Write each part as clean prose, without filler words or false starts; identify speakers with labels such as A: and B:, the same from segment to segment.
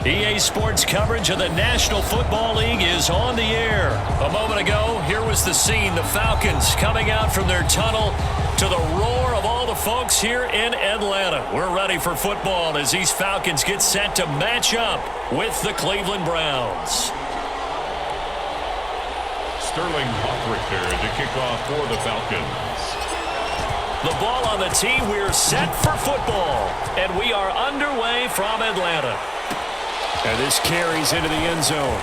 A: EA Sports coverage of the National Football League is on the air. A moment ago, here was the scene. The Falcons coming out from their tunnel to the roar of all the folks here in Atlanta. We're ready for football as these Falcons get set to match up with the Cleveland Browns.
B: Sterling Hoffrichter to kick off for the Falcons.
A: The ball on the tee. We're set for football. And we are underway from Atlanta. And this carries into the end zone.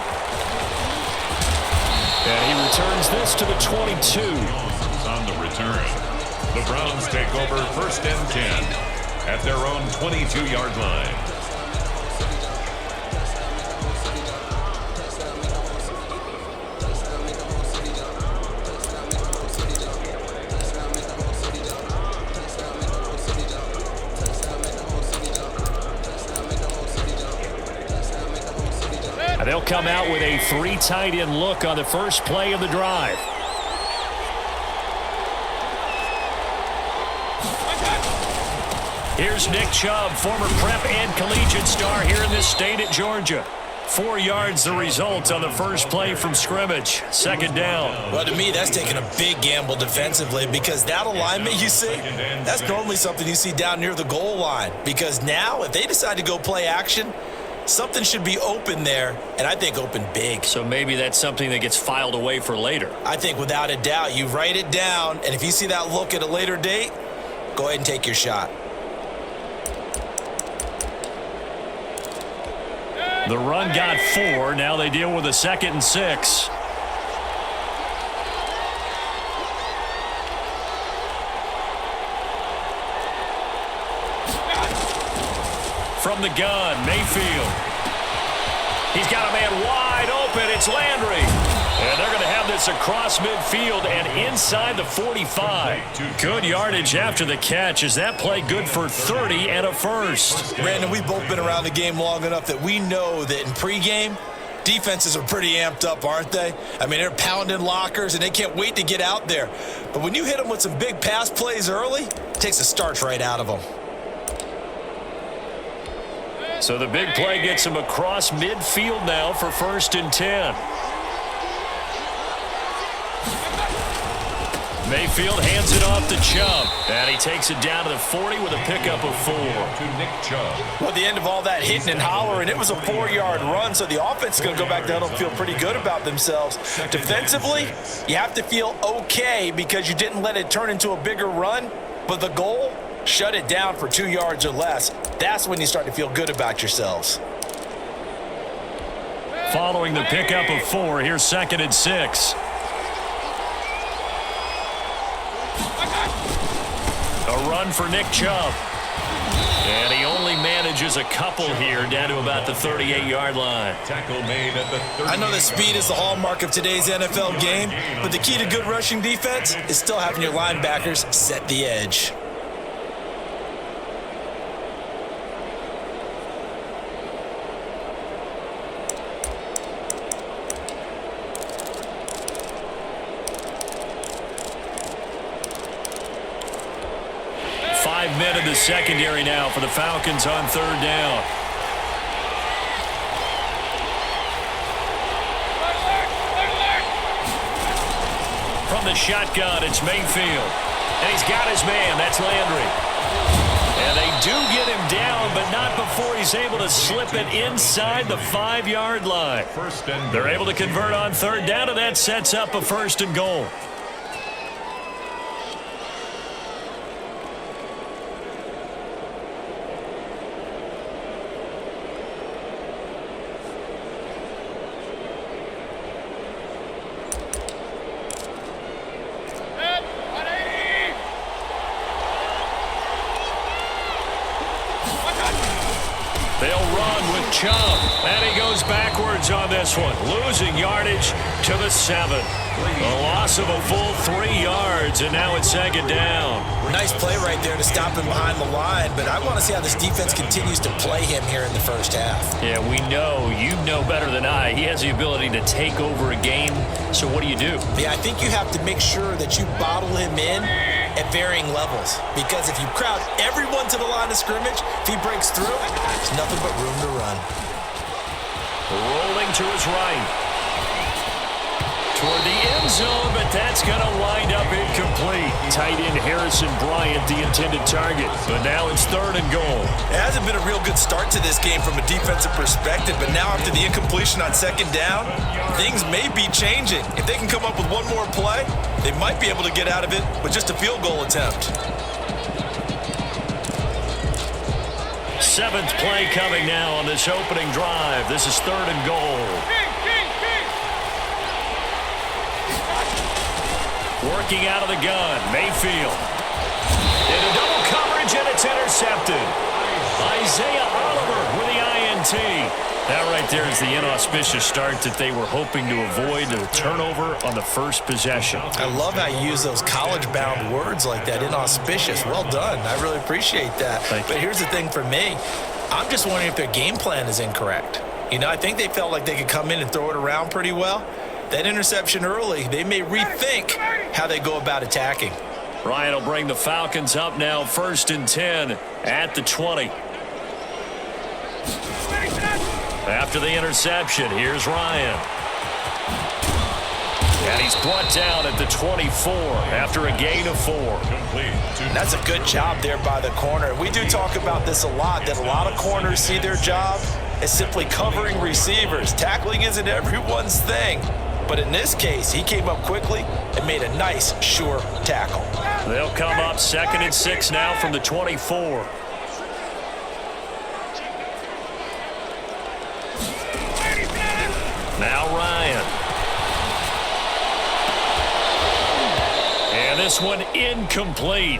A: And he returns this to the 22.
B: On the return, the Browns take over 1st and 10 at their own 22-yard line.
A: They'll come out with a 3 tight end look on the first play of the drive. Here's Nick Chubb, former prep and collegiate star here in this state at Georgia. 4 yards the result on the first play from scrimmage. 2nd down.
C: Well, to me, that's taking a big gamble defensively because that alignment you see, that's normally something you see down near the goal line. Because now, if they decide to go play action, something should be open there, and I think open big.
A: So maybe that's something that gets filed away for later.
C: I think without a doubt, you write it down, and if you see that look at a later date, go ahead and take your shot.
A: The run got 4. Now they deal with a 2nd and 6. From the gun, Mayfield. He's got a man wide open. It's Landry. And they're going to have this across midfield and inside the 45. Good yardage after the catch. Is that play good for 30 and a first?
C: Brandon, we've both been around the game long enough that we know that in pregame, defenses are pretty amped up, aren't they? I mean, they're pounding lockers, and they can't wait to get out there. But when you hit them with some big pass plays early, it takes the starch right out of them.
A: So the big play gets him across midfield now for 1st and 10. Mayfield hands it off to Chubb. And he takes it down to the 40 with a pickup of 4.
B: To Nick Chubb.
C: Well, at the end of all that hitting and hollering, it was a 4-yard run, so the offense is going to go back down and feel pretty good about themselves. Defensively, you have to feel okay because you didn't let it turn into a bigger run, but the goal, shut it down for 2 yards or less. That's when you start to feel good about yourselves.
A: Following the pickup of 4, here's 2nd and 6. A run for Nick Chubb. And he only manages a couple here down to about the 38-yard line.
B: Tackle made at the 38.
C: I know that speed is the hallmark of today's NFL game, but the key to good rushing defense is still having your linebackers set the edge.
A: Men in the secondary now for the Falcons on 3rd down. From the shotgun, it's Mayfield. And he's got his man. That's Landry. And they do get him down, but not before he's able to slip it inside the 5-yard line. They're able to convert on 3rd down, and that sets up a 1st and goal. Chubb, and he goes backwards on this one, losing yardage to the 7. A loss of a full 3 yards, and now it's 2nd down.
C: Nice play right there to stop him behind the line, but I want to see how this defense continues to play him here in the first half.
A: Yeah, we know, you know better than I, he has the ability to take over a game, so what do you do?
C: Yeah, I think you have to make sure that you bottle him in at varying levels, because if you crowd everyone to the line of scrimmage, if he breaks through, there's nothing but room to run.
A: Rolling to his right. Toward the end zone, but that's going to wind up incomplete. Tight end Harrison Bryant, the intended target. But now it's 3rd and goal.
C: It hasn't been a real good start to this game from a defensive perspective, but now after the incompletion on 2nd down, things may be changing. If they can come up with one more play, they might be able to get out of it with just a field goal attempt.
A: 7th play coming now on this opening drive. This is 3rd and goal. Working out of the gun, Mayfield. Into double coverage, and it's intercepted. Isaiah Oliver with the INT. That right there is the inauspicious start that they were hoping to avoid, a turnover on the first possession.
C: I love how you use those college-bound words like that, inauspicious. Well done. I really appreciate that. But here's the thing for me. I'm just wondering if their game plan is incorrect. You know, I think they felt like they could come in and throw it around pretty well. That interception early, they may rethink how they go about attacking.
A: Ryan will bring the Falcons up now, 1st and 10 at the 20. After the interception, here's Ryan. And he's brought down at the 24 after a gain of 4.
C: That's a good job there by the corner. We do talk about this a lot, that a lot of corners see their job as simply covering receivers. Tackling isn't everyone's thing. But in this case, he came up quickly and made a nice, sure tackle.
A: They'll come up 2nd and 6 now from the 24. Now Ryan. And this one incomplete.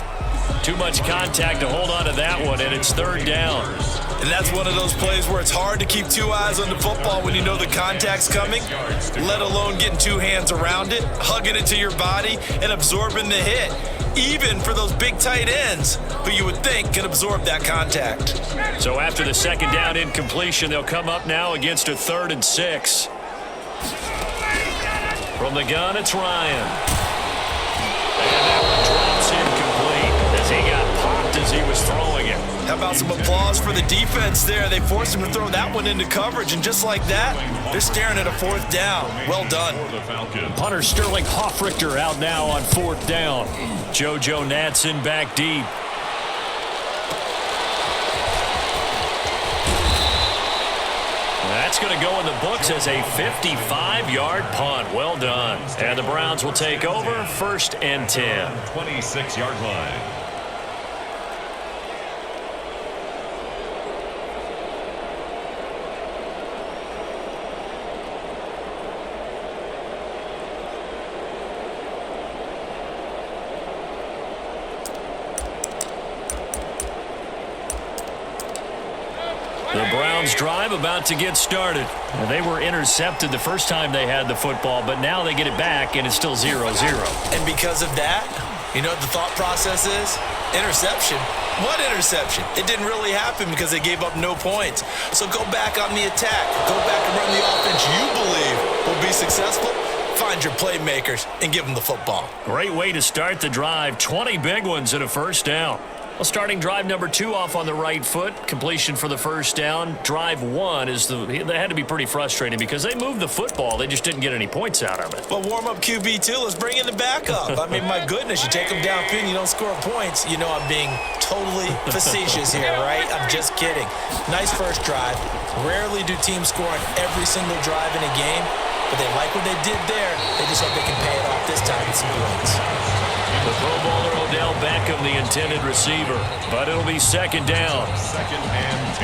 A: Too much contact to hold on to that one, and it's 3rd down.
C: And that's one of those plays where it's hard to keep 2 eyes on the football when you know the contact's coming, let alone getting 2 hands around it, hugging it to your body, and absorbing the hit. Even for those big tight ends who you would think can absorb that contact.
A: So after the 2nd down incompletion, they'll come up now against a 3rd and 6. From the gun, it's Ryan. And that one drops incomplete as he got popped as he was throwing it.
C: How about some applause for the defense there? They forced him to throw that one into coverage, and just like that, they're staring at a 4th down. Well done.
A: Punter Sterling Hoffrichter out now on 4th down. JoJo Natson back deep. That's going to go in the books as a 55-yard punt. Well done. And the Browns will take over, 1st and 10.
B: 26-yard line.
A: The Browns drive about to get started. Well, they were intercepted the first time they had the football, but now they get it back, and it's still 0-0.
C: And because of that, you know what the thought process is? Interception. What interception? It didn't really happen because they gave up no points. So go back on the attack. Go back and run the offense you believe will be successful. Find your playmakers and give them the football.
A: Great way to start the drive. 20 big ones and a 1st down. Well, starting drive number 2 off on the right foot. Completion for the 1st down. Drive 1 they had to be pretty frustrating because they moved the football. They just didn't get any points out of it.
C: Well, warm up QB2. Let's bring in the backup. I mean, my goodness, you take them downfield and you don't score points. You know I'm being totally facetious here, right? I'm just kidding. Nice first drive. Rarely do teams score on every single drive in a game, but they like what they did there. They just hope they can pay it off this time with some points.
A: The Pro Bowler Odell Beckham, the intended receiver, but it'll be 2nd down.
B: 2nd and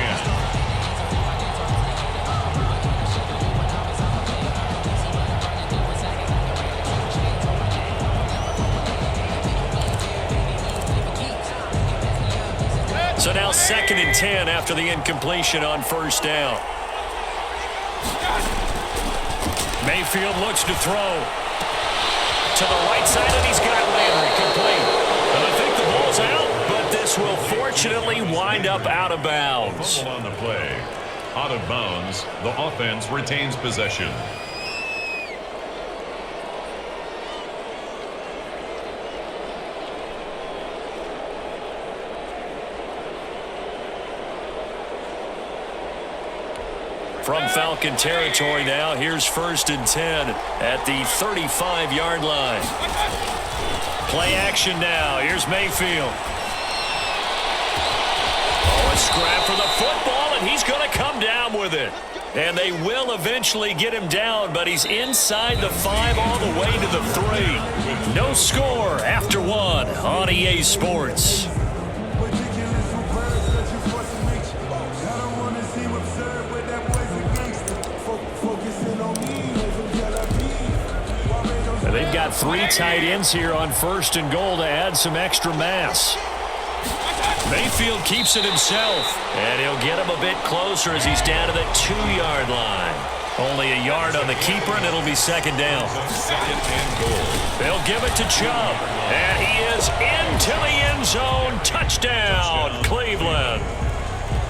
B: 10.
A: So now 2nd and 10 after the incompletion on 1st down. Mayfield looks to throw. To the right side, and he's got Landry complete. And I think the ball's out, but this will fortunately wind up out of bounds.
B: Fumble on the play. Out of bounds, the offense retains possession.
A: From Falcon territory now, here's 1st and 10 at the 35-yard line. Play action now. Here's Mayfield. Oh, a scrap for the football, and he's going to come down with it. And they will eventually get him down, but he's inside the 5 all the way to the 3. No score after 1 on EA Sports. They've got 3 tight ends here on 1st and goal to add some extra mass. Mayfield keeps it himself, and he'll get him a bit closer as he's down to the 2-yard line. Only a yard on the keeper, and it'll be 2nd down. They'll give it to Chubb, and he is into the end zone. Touchdown, Cleveland.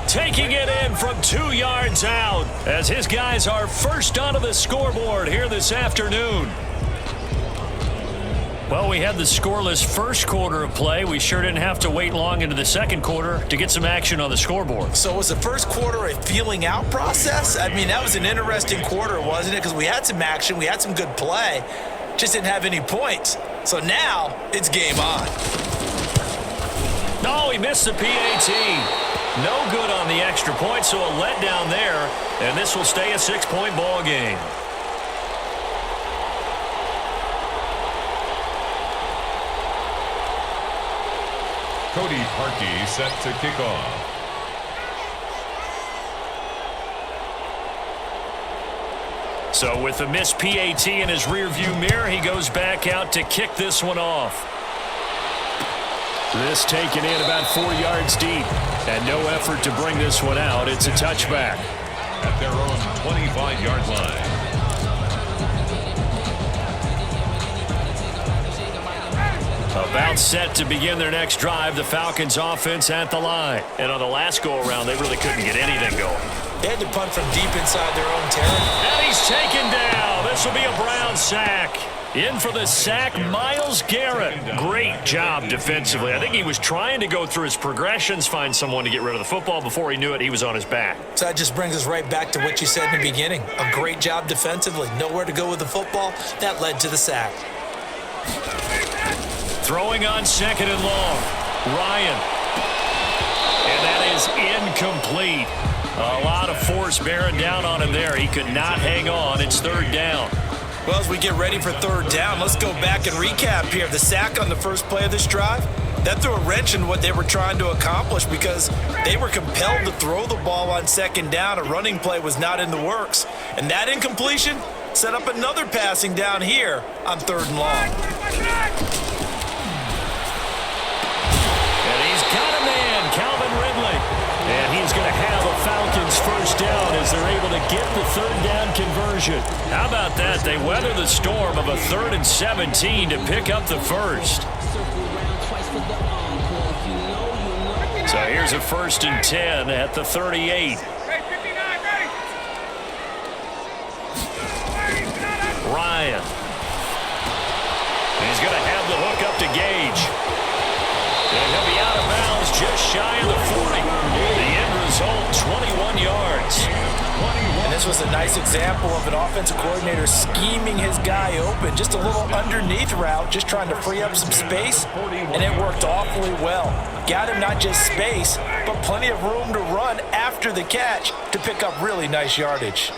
A: Taking it in from 2 yards out as his guys are first onto the scoreboard here this afternoon. Well, we had the scoreless first quarter of play. We sure didn't have to wait long into the second quarter to get some action on the scoreboard.
C: So was the first quarter a feeling out process? I mean, that was an interesting quarter, wasn't it? Because we had some action, we had some good play, just didn't have any points. So now it's game on.
A: No, he missed the PAT. No good on the extra point, so a letdown there, and this will stay a 6-point ball game.
B: Cody Parkey set to kick off.
A: So with the missed PAT in his rearview mirror, he goes back out to kick this one off. This taken in about 4 yards deep, and no effort to bring this one out. It's a touchback.
B: At their own 25-yard line.
A: About set to begin their next drive, the Falcons offense at the line. And on the last go-around, they really couldn't get anything going.
C: They had to punt from deep inside their own territory.
A: And he's taken down. This will be a Brown sack. In for the sack, Myles Garrett. Great job defensively. I think he was trying to go through his progressions, find someone to get rid of the football. Before he knew it, he was on his back.
C: So that just brings us right back to what you said in the beginning. A great job defensively. Nowhere to go with the football. That led to the sack.
A: Throwing on 2nd and long. Ryan. And that is incomplete. A lot of force bearing down on him there. He could not hang on. It's 3rd down.
C: Well, as we get ready for 3rd down, let's go back and recap here. The sack on the first play of this drive, that threw a wrench in what they were trying to accomplish because they were compelled to throw the ball on 2nd down. A running play was not in the works. And that incompletion set up another passing down here on 3rd and long.
A: And he's got a man, Calvin Ridley. And he's going to have a Falcons first down as they're able to get the 3rd down conversion. How about that? They weather the storm of a 3rd and 17 to pick up the first. So here's a 1st and 10 at the 38. Ryan. He's going to have the hook up to Gage. And he'll be out of bounds just shy of the 40. The end result, 21 yards.
C: And this was a nice example of an offensive coordinator scheming his guy open. Just a little underneath route, just trying to free up some space, and it worked awfully well. Got him not just space, but plenty of room to run after the catch to pick up really nice yardage.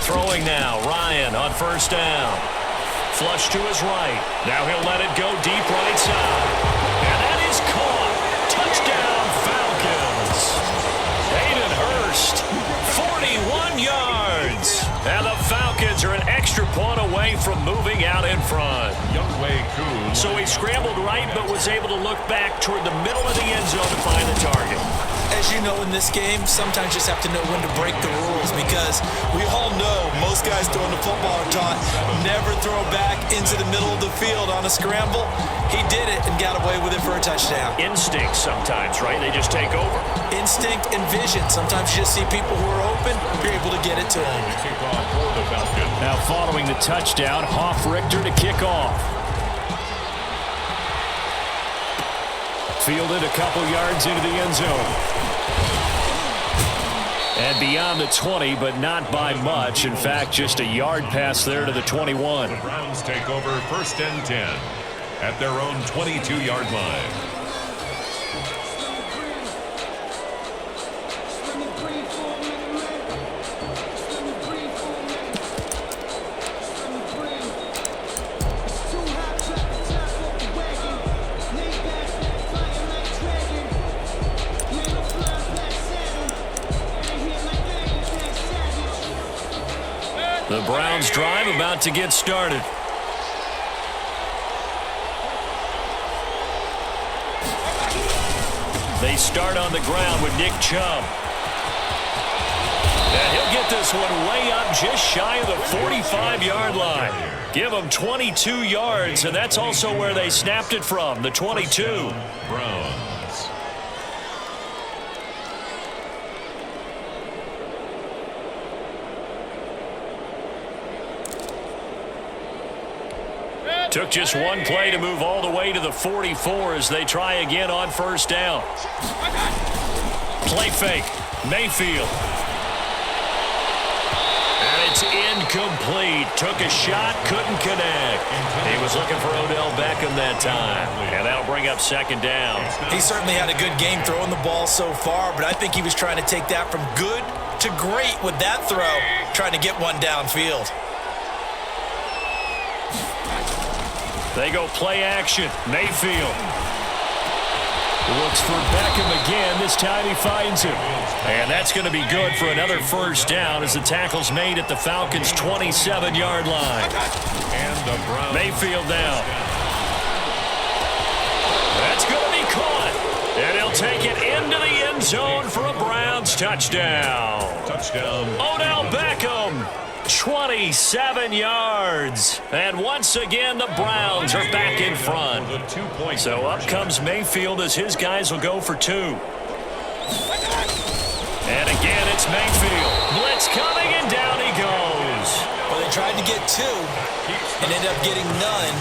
A: Throwing now, Ryan on 1st down. Flush to his right. Now he'll let it go deep right side. And that is caught. Touchdown, Falcons. Hayden Hurst, 41 yards. And the Falcons are an extra point away from moving out in front. So he scrambled right, but was able to look back toward the middle of the end zone to find the target.
C: As you know, in this game, sometimes you just have to know when to break the rules because we all know most guys throwing the football are taught never throw back into the middle of the field on a scramble. He did it and got away with it for a touchdown.
A: Instinct sometimes, right? They just take over.
C: Instinct and vision. Sometimes you just see people who are open, you're able to get it to them.
A: Now following the touchdown, Hoff-Richter to kick off. Fielded a couple yards into the end zone. And And beyond the 20, but not by much. In fact, just a yard pass there to the 21.
B: The Browns take over 1st and 10 at their own 22-yard line.
A: The Browns drive about to get started. They start on the ground with Nick Chubb. And he'll get this one way up just shy of the 45-yard line. Give him 22 yards, and that's also where they snapped it from, the 22.
B: Browns.
A: Took just one play to move all the way to the 44 as they try again on 1st down. Play fake. Mayfield. And it's incomplete. Took a shot, couldn't connect. He was looking for Odell Beckham that time. And that'll bring up 2nd down.
C: He certainly had a good game throwing the ball so far, but I think he was trying to take that from good to great with that throw, trying to get one downfield.
A: They go play action. Mayfield looks for Beckham again. This time he finds him. And that's going to be good for another 1st down as the tackle's made at the Falcons' 27-yard line.
B: And the Browns.
A: Mayfield down. That's going to be caught. And he'll take it into the end zone for a Browns touchdown.
B: Touchdown.
A: Odell Beckham. 27 yards. And once again, the Browns are back in front. So up comes Mayfield as his guys will go for 2. And again, it's Mayfield. Blitz coming, and down he goes.
C: Well, they tried to get 2 and ended up getting none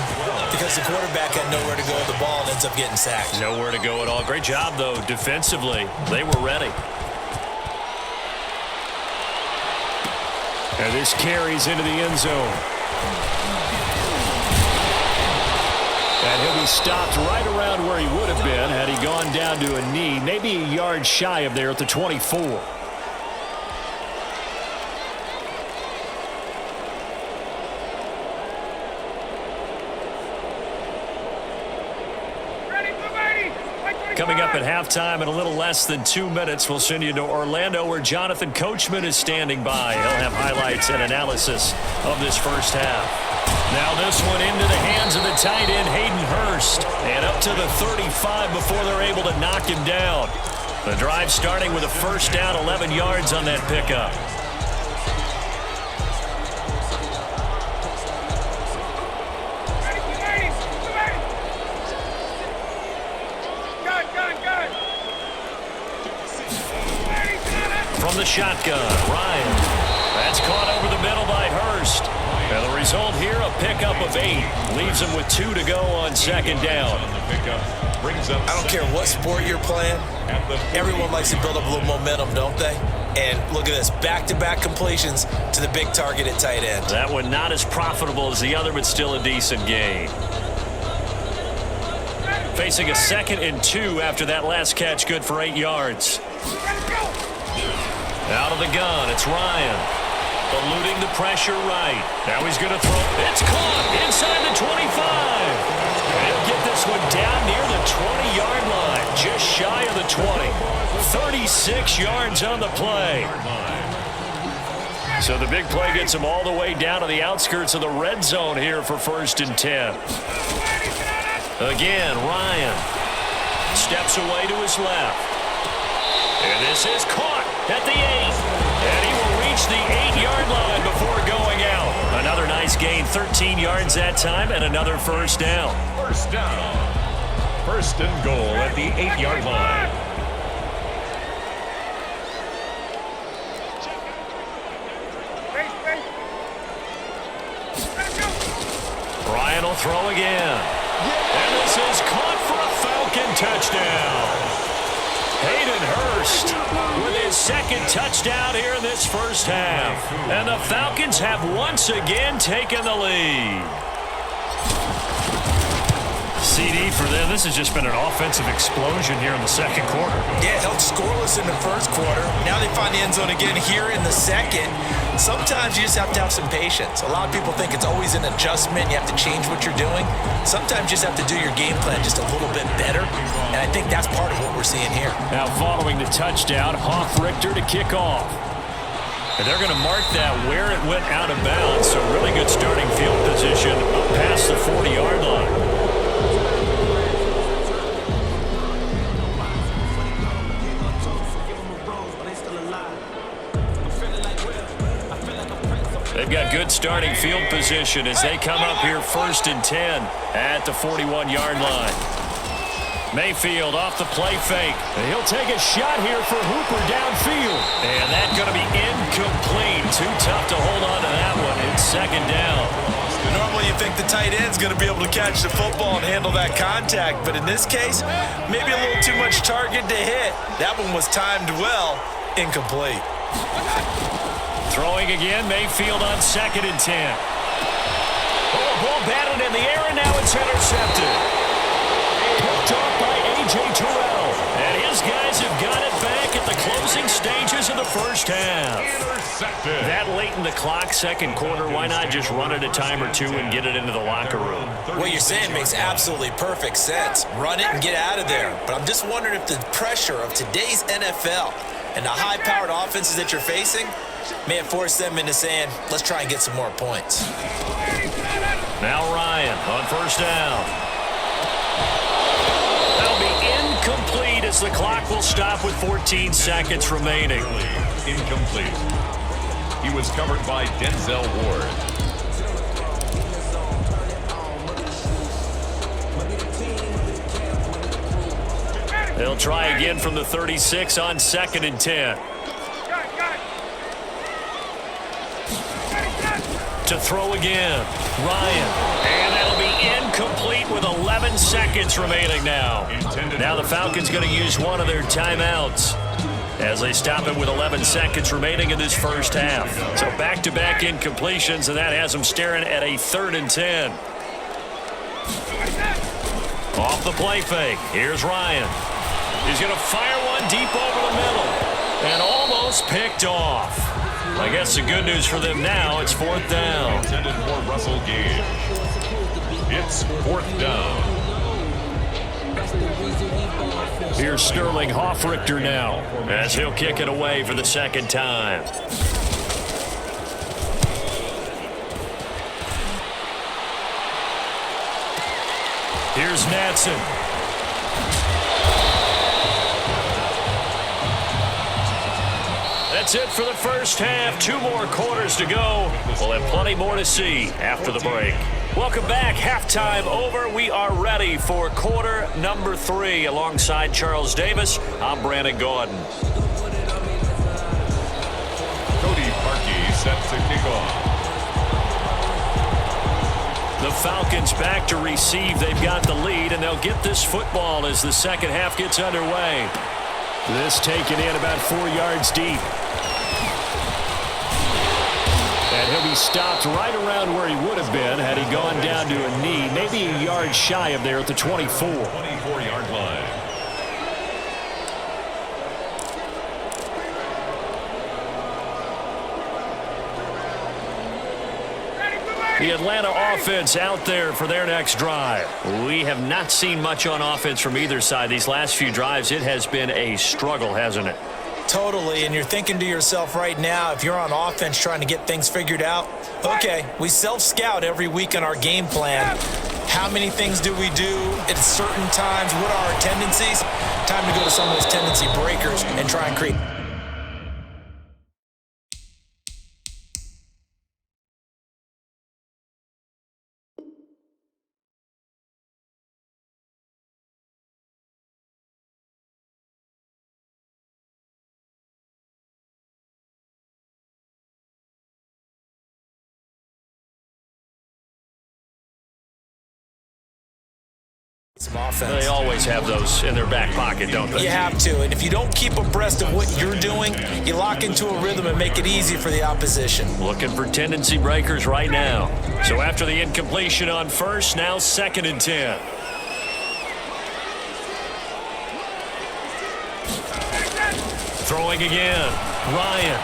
C: because the quarterback had nowhere to go with the ball and ends up getting sacked.
A: Nowhere to go at all. Great job, though, defensively. They were ready. And this carries into the end zone. And he'll be stopped right around where he would have been had he gone down to a knee, maybe a yard shy of there at the 24. Coming up at halftime in a little less than 2 minutes, we'll send you to Orlando where Jonathan Coachman is standing by. He'll have highlights and analysis of this 1st half. Now this one into the hands of the tight end, Hayden Hurst. And up to the 35 before they're able to knock him down. The drive starting with a 1st down, 11 yards on that pickup. From the shotgun, Ryan. That's caught over the middle by Hurst. And the result here, a pickup of 8. Leaves him with 2 to go on 2nd down.
C: I don't care what sport you're playing. Everyone likes to build up a little momentum, don't they? And look at this, back-to-back completions to the big target at tight end.
A: That one not as profitable as the other, but still a decent gain. Facing a 2nd and 2 after that last catch, good for 8 yards. Out of the gun, it's Ryan. Eluding the pressure right. Now he's going to throw. It's caught inside the 25. And he'll get this one down near the 20-yard line. Just shy of the 20. 36 yards on the play. So the big play gets him all the way down to the outskirts of the red zone here for 1st and 10. Again, Ryan steps away to his left. And this is caught at the 8. And he will reach the 8-yard line before going out. Another nice gain, 13 yards that time, and another 1st down.
B: 1st down. 1st and goal at the 8-yard line.
A: Ryan will throw again. And this is caught for a Falcon touchdown. Hayden Hurst with his second touchdown here in this first half. And the Falcons have once again taken the lead. CD for them. This has just been an offensive explosion here in the second quarter.
C: Yeah, held scoreless in the first quarter. Now they find the end zone again here in the second. Sometimes you just have to have some patience. A lot of people think it's always an adjustment. You have to change what you're doing. Sometimes you just have to do your game plan just a little bit better. And I think that's part of what we're seeing here.
A: Now following the touchdown, Richter to kick off. And they're going to mark that where it went out of bounds. So really good starting field position up past the 40-yard line. They've got good starting field position as they come up here 1st and 10 at the 41-yard line. Mayfield off the play fake. And he'll take a shot here for Hooper downfield. And that's going to be incomplete. Too tough to hold on to that one. It's 2nd down.
C: Normally you think the tight end's going to be able to catch the football and handle that contact, but in this case, maybe a little too much target to hit. That one was timed well, incomplete.
A: Throwing again, Mayfield on 2nd and 10. Oh, ball batted in the air, and now it's intercepted. Picked off by A.J. Terrell. And his guys have got it back at the closing stages of the first half.
B: Intercepted.
A: That late in the clock, second quarter, why not just run it a time or two and get it into the locker room?
C: What you're saying makes absolutely perfect sense. Run it and get out of there. But I'm just wondering if the pressure of today's NFL and the high-powered offenses that you're facing may have forced them into saying, let's try and get some more points.
A: Now Ryan on 1st down. That'll be incomplete as the clock will stop with 14 seconds remaining.
B: Incomplete. He was covered by Denzel Ward.
A: They'll try again from the 36 on 2nd and 10. To throw again, Ryan. And that'll be incomplete with 11 seconds remaining now. Now the Falcons going to use one of their timeouts as they stop it with 11 seconds remaining in this first half. So back-to-back incompletions, and that has them staring at a 3rd and 10. Off the play fake. Here's Ryan. He's going to fire one deep over the middle. And almost picked off. I guess the good news for them now, it's 4th down.
B: Intended for Russell Gage. It's 4th down.
A: Here's Sterling Hofrichter now as he'll kick it away for the 2nd time. Here's Natson. That's it for the first half. 2 more quarters to go. We'll have plenty more to see after the break. Welcome back. Halftime over. We are ready for quarter number 3. Alongside Charles Davis, I'm Brandon Gordon.
B: Cody Parkey set to kick off.
A: The Falcons back to receive. They've got the lead, and they'll get this football as the second half gets underway. This taken in about 4 yards deep. And he'll be stopped right around where he would have been had he gone down to a knee, maybe a yard shy of there at the 24.
B: 24-yard line.
A: The Atlanta offense out there for their next drive. We have not seen much on offense from either side. These last few drives, it has been a struggle, hasn't it?
C: Totally, and you're thinking to yourself right now, if you're on offense trying to get things figured out, okay, we self-scout every week on our game plan. How many things do we do at certain times? What are our tendencies? Time to go to some of those tendency breakers and try and create. Some offense.
A: They always have those in their back pocket, don't they?
C: You have to, and if you don't keep abreast of what you're doing, you lock into a rhythm and make it easy for the opposition.
A: Looking for tendency breakers right now. So after the incompletion on first, now 2nd and 10. Throwing again, Ryan.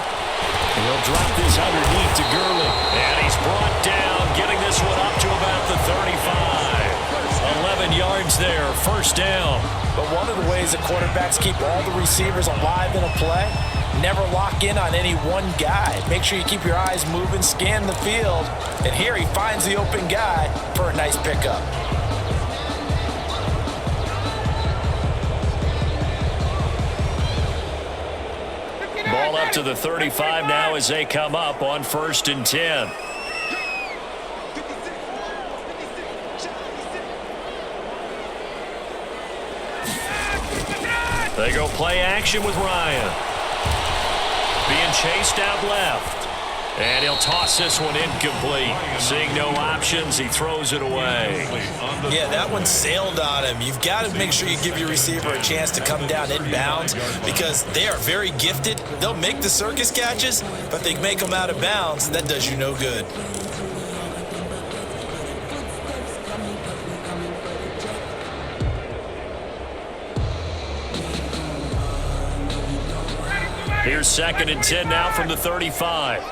A: He'll drop this underneath to Gurley. And he's brought down, getting this one up to about the 35. 11 yards there, 1st down.
C: But one of the ways the quarterbacks keep all the receivers alive in a play, never lock in on any one guy. Make sure you keep your eyes moving, scan the field, and here he finds the open guy for a nice pickup.
A: Ball up to the 35 now as they come up on 1st and 10. They go play action with Ryan. Being chased out left. And he'll toss this one incomplete. Seeing no options, he throws it away.
C: Yeah, that one sailed on him. You've got to make sure you give your receiver a chance to come down inbounds because they are very gifted. They'll make the circus catches, but they make them out of bounds. That does you no good.
A: Here's 2nd and 10 now from the 35.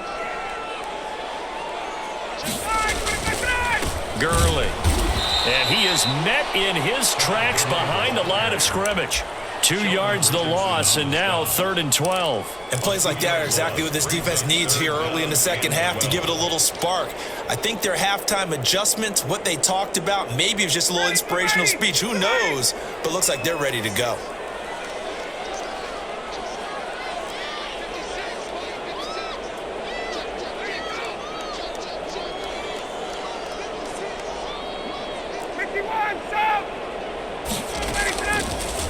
A: Gurley. And he is met in his tracks behind the line of scrimmage. 2 yards the loss, and now 3rd and 12.
C: And plays like that are exactly what this defense needs here early in the second half to give it a little spark. I think their halftime adjustments, what they talked about, maybe it was just a little inspirational speech. Who knows? But looks like they're ready to go.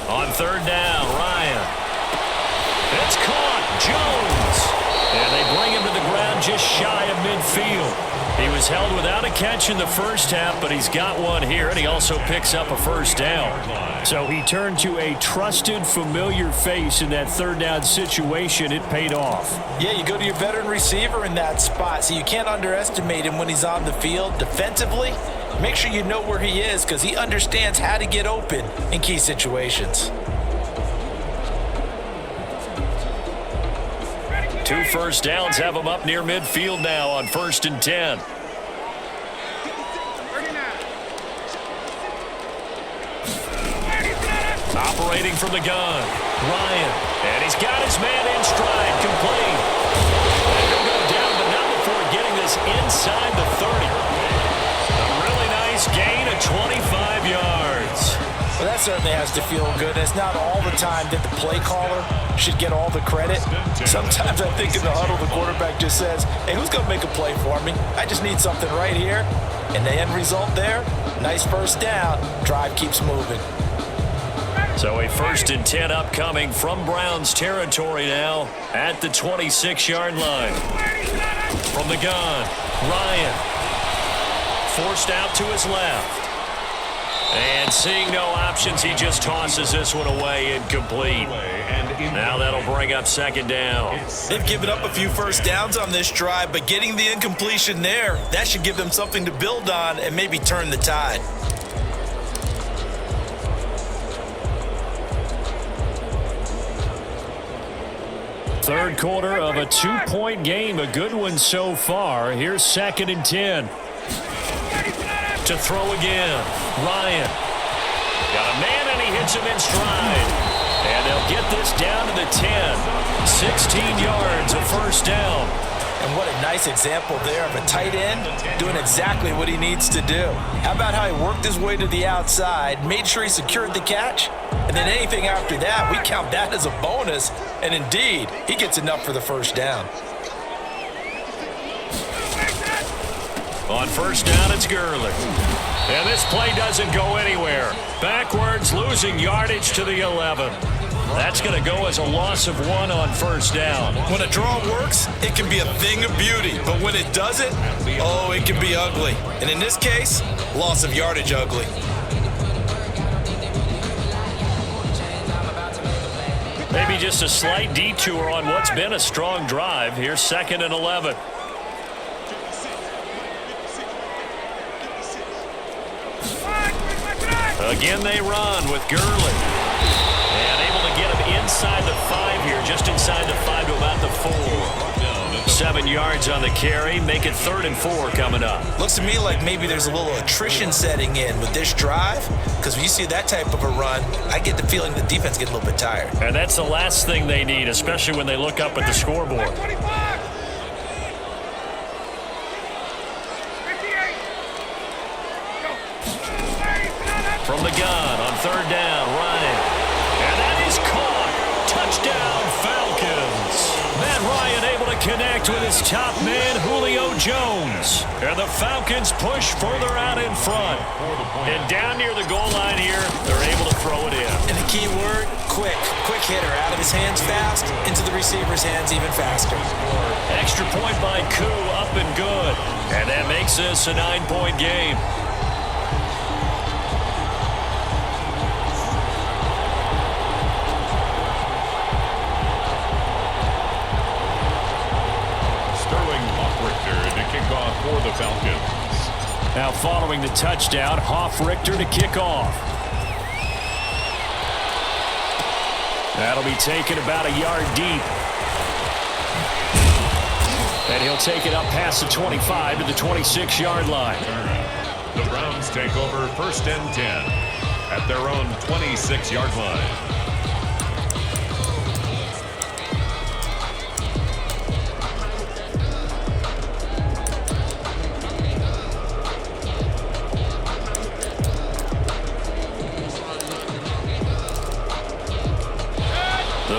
A: On 3rd down, Ryan. It's caught, Jones. And they bring him to the ground just shy of midfield. He was held without a catch in the first half, but he's got one here, and he also picks up a 1st down. So he turned to a trusted, familiar face in that 3rd down situation. It paid off.
C: Yeah, you go to your veteran receiver in that spot, so you can't underestimate him when he's on the field. Defensively, make sure you know where he is because he understands how to get open in key situations.
A: 2 1st downs have him up near midfield now on 1st and 10. Operating from the gun, Ryan. And he's got his man in stride, complete. And he'll go down, but not before getting this inside the 30. A really nice gain of 25 yards.
C: Well, that certainly has to feel good. It's not all the time that the play caller should get all the credit. Sometimes I think in the huddle, the quarterback just says, hey, who's going to make a play for me? I just need something right here. And the end result there, nice 1st down. Drive keeps moving.
A: So a 1st and 10 upcoming from Browns territory now at the 26-yard line. From the gun, Ryan. Forced out to his left. And seeing no options, he just tosses this one away, incomplete. Now that'll bring up 2nd down.
C: They've given up a few 1st downs on this drive, but getting the incompletion there, that should give them something to build on and maybe turn the tide.
A: Third quarter of a 2-point game, a good one so far. Here's 2nd and 10. To throw again, Ryan. Got a man and he hits him in stride. And they'll get this down to the 10. 16 yards, a 1st down.
C: And what a nice example there of a tight end doing exactly what he needs to do. How about how he worked his way to the outside, made sure he secured the catch, and then anything after that, we count that as a bonus. And indeed, he gets enough for the 1st down.
A: On 1st down, it's Gurley. And this play doesn't go anywhere. Backwards, losing yardage to the 11. That's going to go as a loss of 1 on 1st down.
C: When a draw works, it can be a thing of beauty. But when it doesn't, oh, it can be ugly. And in this case, loss of yardage ugly.
A: Maybe just a slight detour on what's been a strong drive. Here's 2nd and 11. Again, they run with Gurley. And able to get him inside the 5 here, just inside the 5 to about the 4. 7 yards on the carry. Make it 3rd and 4 coming up.
C: Looks to me like maybe there's a little attrition setting in with this drive, because when you see that type of a run, I get the feeling the defense gets a little bit tired.
A: And that's the last thing they need, especially when they look up at the scoreboard. From the gun on 3rd down, Ryan. And that is caught. Touchdown, Falcons. Matt Ryan able to connect with his top man, Julio Jones. And the Falcons push further out in front. And down near the goal line here, they're able to throw it in.
C: And the key word, quick. Quick hitter. Out of his hands fast, into the receiver's hands even faster.
A: Extra point by Koo, up and good. And that makes this a 9-point game.
B: For the Falcons.
A: Now following the touchdown, Hoff-Richter to kick off. That'll be taken about a yard deep. And he'll take it up past the 25 to the 26-yard line.
B: The Browns take over 1st and 10 at their own 26-yard line.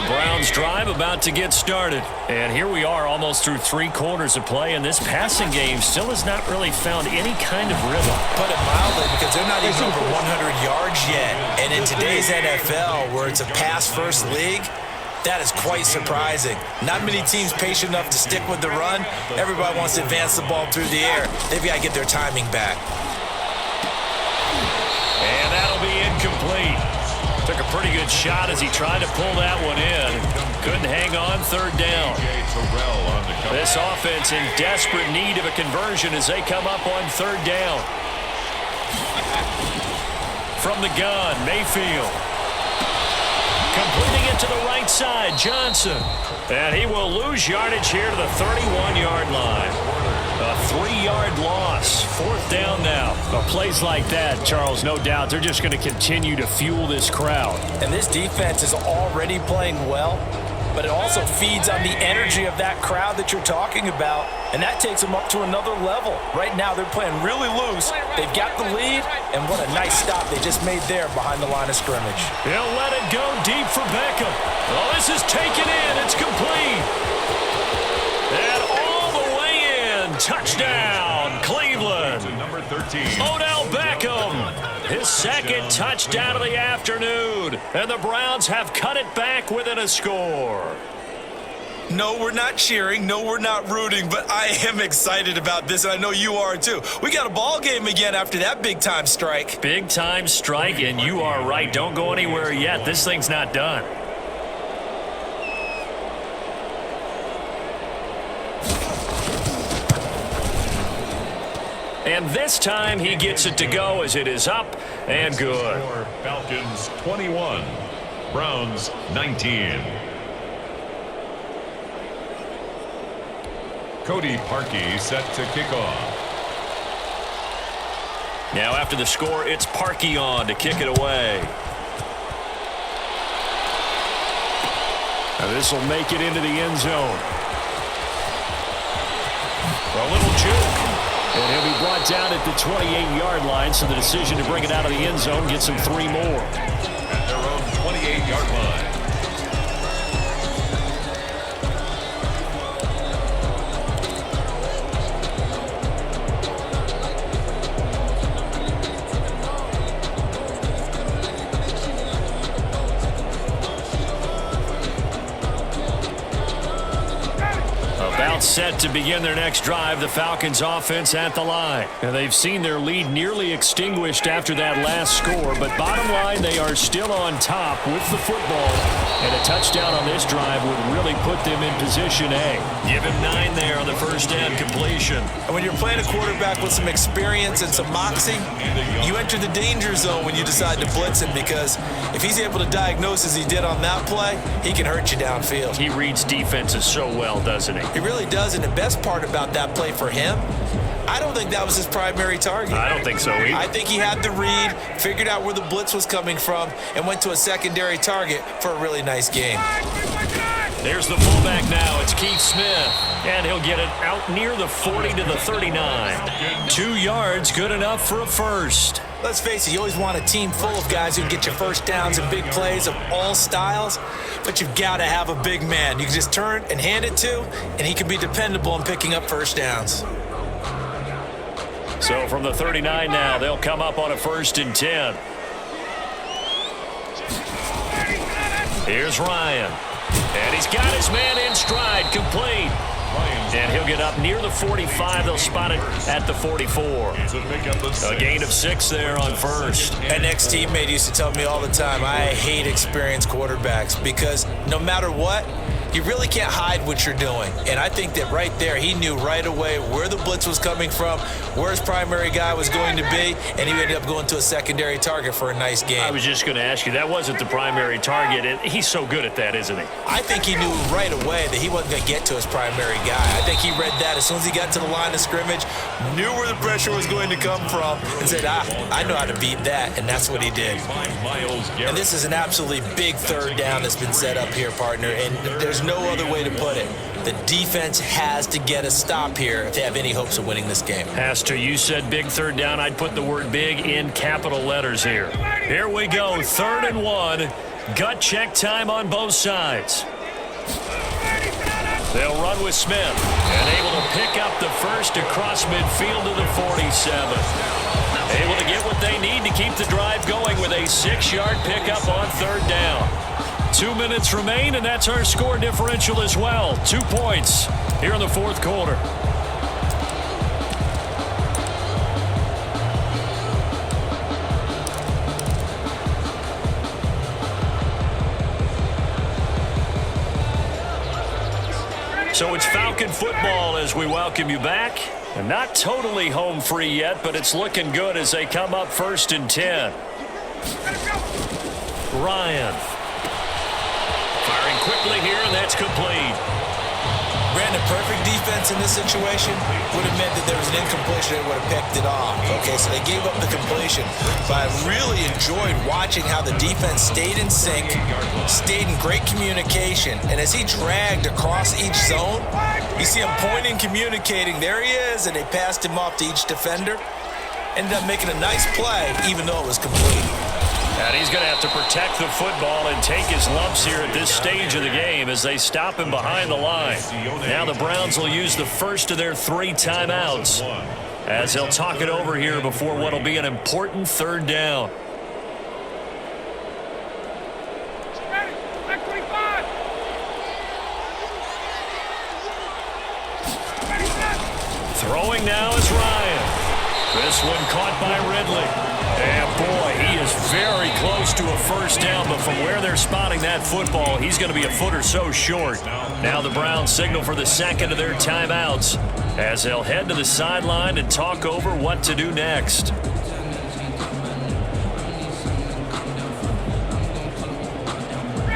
A: Browns drive about to get started. And here we are almost through 3 quarters of play, and this passing game still has not really found any kind of rhythm.
C: Put it mildly, because they're not even over 100 yards yet. And in today's NFL, where it's a pass-first league, that is quite surprising. Not many teams patient enough to stick with the run. Everybody wants to advance the ball through the air. They've got to get their timing back.
A: And that'll be incomplete. Took a pretty good shot as he tried to pull that one in. Couldn't hang on 3rd down. This offense in desperate need of a conversion as they come up on 3rd down. From the gun, Mayfield. Completing it to the right side, Johnson. And he will lose yardage here to the 31-yard line. A 3-yard loss. 4th down now. Plays like that, Charles, no doubt, they're just going to continue to fuel this crowd.
C: And this defense is already playing well, but it also feeds on the energy of that crowd that you're talking about, and that takes them up to another level. Right now, they're playing really loose. They've got the lead, and what a nice stop they just made there behind the line of scrimmage.
A: He'll let it go deep for Beckham. Oh, this is taken in. It's complete. And all the way in. Touchdown, Cleveland.
B: Number 13.
A: Odell Beckham. His 2nd touchdown of the afternoon. And the Browns have cut it back within a score.
C: No, we're not cheering. No, we're not rooting, but I am excited about this, and I know you are too. We got a ball game again after that big-time strike.
A: Big-time strike, and you are right. Don't go anywhere yet. This thing's not done. And this time he gets it to go as it is up and good.
B: Falcons 21, Browns 19. Cody Parkey set to kick off.
A: Now after the score, it's Parkey on to kick it away. Now this will make it into the end zone. A little juke. And he'll be brought down at the 28-yard line, so the decision to bring it out of the end zone gets him 3 more.
B: At their own 28-yard line.
A: Set to begin their next drive, the Falcons offense at the line. And they've seen their lead nearly extinguished after that last score, but bottom line, they are still on top with the football. And a touchdown on this drive would really put them in position A. Give him 9 there on the first down completion.
C: And when you're playing a quarterback with some experience and some moxie, you enter the danger zone when you decide to blitz him, because if he's able to diagnose as he did on that play, he can hurt you downfield.
A: He reads defenses so well, doesn't he?
C: He really does, and the best part about that play for him, I don't think that was his primary target.
A: I don't think so either.
C: I think he had the read, figured out where the blitz was coming from, and went to a secondary target for a really nice game.
A: There's the fullback now. It's Keith Smith. And he'll get it out near the 40 to the 39. 2 yards, good enough for a first.
C: Let's face it, you always want a team full of guys who can get you first downs and big plays of all styles, but you've got to have a big man you can just turn and hand it to, and he can be dependable in picking up first downs.
A: So from the 39 now, they'll come up on a 1st and 10. Here's Ryan. And he's got his man in stride, complete. And he'll get up near the 45. They'll spot it at the 44. A gain of 6 there on first.
C: An ex-teammate used to tell me all the time, I hate experienced quarterbacks, because no matter what, you really can't hide what you're doing. And I think that right there, he knew right away where the blitz was coming from, where his primary guy was going to be, and he ended up going to a secondary target for a nice game.
A: I was just going to ask you, that wasn't the primary target. He's so good at that, isn't he?
C: I think he knew right away that he wasn't going to get to his primary guy. I think he read that as soon as he got to the line of scrimmage, knew where the pressure was going to come from, and said, I know how to beat that, and that's what he did. And this is an absolutely big 3rd down that's been set up here, partner, and there's no other way to put it. The defense has to get a stop here if they have any hopes of winning this game.
A: Has to. You said big 3rd down. I'd put the word big in capital letters here. Here we go, 3rd and 1. Gut check time on both sides. They'll run with Smith, and able to pick up the first across midfield to the 47. Able to get what they need to keep the drive going with a 6-yard pickup on 3rd down. 2 minutes remain, and that's our score differential as well. 2 points here in the 4th quarter. So it's Falcon football as we welcome you back. And not totally home free yet, but it's looking good as they come up 1st and 10. Ryan. Firing quickly here, and that's complete.
C: Brandon, perfect defense in this situation would have meant that there was an incompletion and would have picked it off. Okay, so they gave up the completion. But I really enjoyed watching how the defense stayed in sync, stayed in great communication, and as he dragged across each zone, you see him pointing, communicating. There he is, and they passed him off to each defender. Ended up making a nice play, even though it was complete.
A: And he's going to have to protect the football and take his lumps here at this stage of the game as they stop him behind the line. Now the Browns will use the first of their 3 timeouts as they'll talk it over here before what will be an important 3rd down. Throwing now is Ryan. This one caught by Ridley. And boy, he is very close to a first down, but from where they're spotting that football, he's going to be a foot or so short. Now the Browns signal for the 2nd of their timeouts as they'll head to the sideline and talk over what to do next.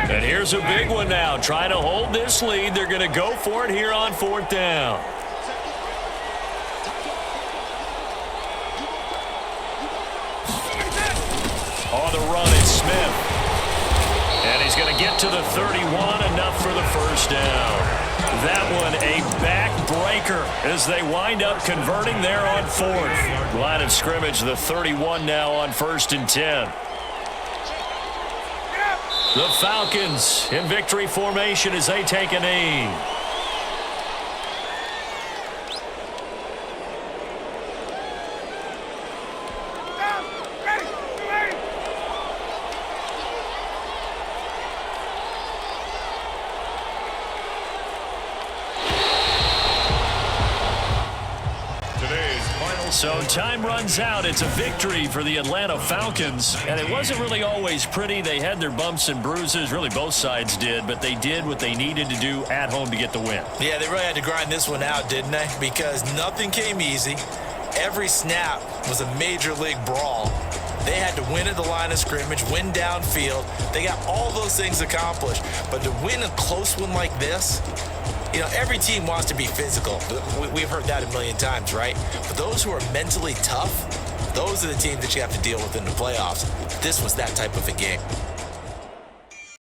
A: And here's a big one now. Trying to hold this lead. They're going to go for it here on 4th down. On the run, it's Smith. And he's going to get to the 31, enough for the first down. That one a backbreaker as they wind up converting there on 4th. Line of scrimmage, the 31 now on 1st and 10. The Falcons in victory formation as they take a knee. So time runs out. It's a victory for the Atlanta Falcons. And it wasn't really always pretty. They had their bumps and bruises. Really, both sides did. But they did what they needed to do at home to get the win.
C: Yeah, they really had to grind this one out, didn't they? Because nothing came easy. Every snap was a major league brawl. They had to win at the line of scrimmage, win downfield. They got all those things accomplished. But to win a close one like this, you know, every team wants to be physical. We've heard that a million times, right? But those who are mentally tough, those are the teams that you have to deal with in the playoffs. This was that type of a game.